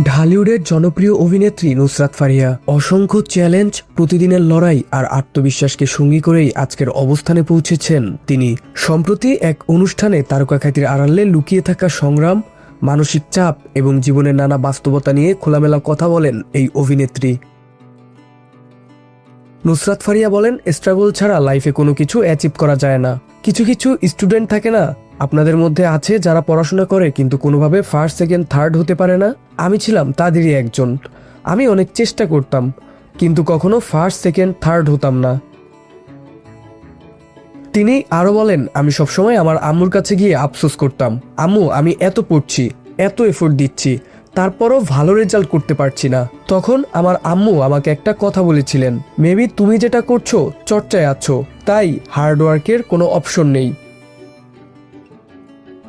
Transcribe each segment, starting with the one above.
ঢালিউডের জনপ্রিয় অভিনেত্রী নুসরাত ফারিয়া অসংখ্য চ্যালেঞ্জ, প্রতিদিনের লড়াই আর আত্মবিশ্বাসকে সঙ্গী করেই আজকের অবস্থানে পৌঁছেছেন তিনি। সম্প্রতি এক অনুষ্ঠানে তারকা খ্যাতির আড়ালে লুকিয়ে থাকা সংগ্রাম, মানসিক চাপ এবং জীবনের নানা বাস্তবতা নিয়ে খোলামেলা কথা বলেন এই অভিনেত্রী। নুসরাত ফারিয়া বলেন, স্ট্রাগল ছাড়া লাইফে কোনো কিছু অ্যাচিভ করা যায় না। কিছু কিছু স্টুডেন্ট থাকে না, আপনাদের মধ্যে আছে যারা পড়াশোনা করে কিন্তু কোনোভাবে ফার্স্ট, সেকেন্ড, থার্ড হতে পারে না। আমি ছিলাম তাদেরই একজন। আমি অনেক চেষ্টা করতাম কিন্তু কখনো ফার্স্ট, সেকেন্ড, থার্ড হতাম না। তিনি আরও বলেন, আমি সবসময় আমার আম্মুর কাছে গিয়ে আফসোস করতাম, আম্মু আমি এত পড়ছি, এত এফোর্ট দিচ্ছি, তারপরও ভালো রেজাল্ট করতে পারছি না। তখন আমার আম্মু আমাকে একটা কথা বলেছিলেন, মেবি তুমি যেটা করছো চর্চায় আছো, তাই হার্ডওয়ার্কের কোনো অপশন নেই।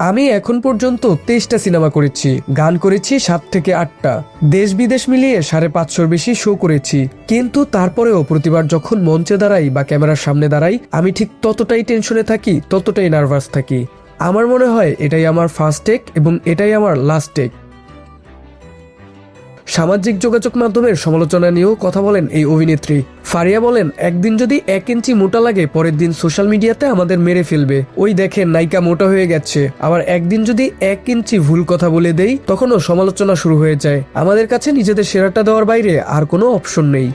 আমি এখন পর্যন্ত 23টা সিনেমা করেছি, গান করেছি 7 থেকে 8টা, দেশ বিদেশ মিলিয়ে 550-র বেশি শো করেছি। কিন্তু তারপরেও প্রতিবার যখন মঞ্চে দাঁড়াই বা ক্যামেরার সামনে দাঁড়াই, আমি ঠিক ততটাই টেনশনে থাকি, ততটাই নার্ভাস থাকি। আমার মনে হয় এটাই আমার ফার্স্ট টেক এবং এটাই আমার লাস্ট টেক। সামাজিক যোগাযোগ মাধ্যমের সমালোচনা নিয়েও কথা বলেন এই অভিনেত্রী। ফারিয়া বলেন, একদিন যদি 1 ইঞ্চি মোটা লাগে, পরের দিন সোশ্যাল মিডিয়াতে আমাদের মেরে ফেলবে, ওই দেখেন নায়িকা মোটা হয়ে গেছে। আবার একদিন যদি 1 ইঞ্চি ভুল কথা বলে দেই, তখনও সমালোচনা শুরু হয়ে যায়। আমাদের কাছে নিজেদের সেরাটা দেওয়ার বাইরে আর কোনো অপশন নেই।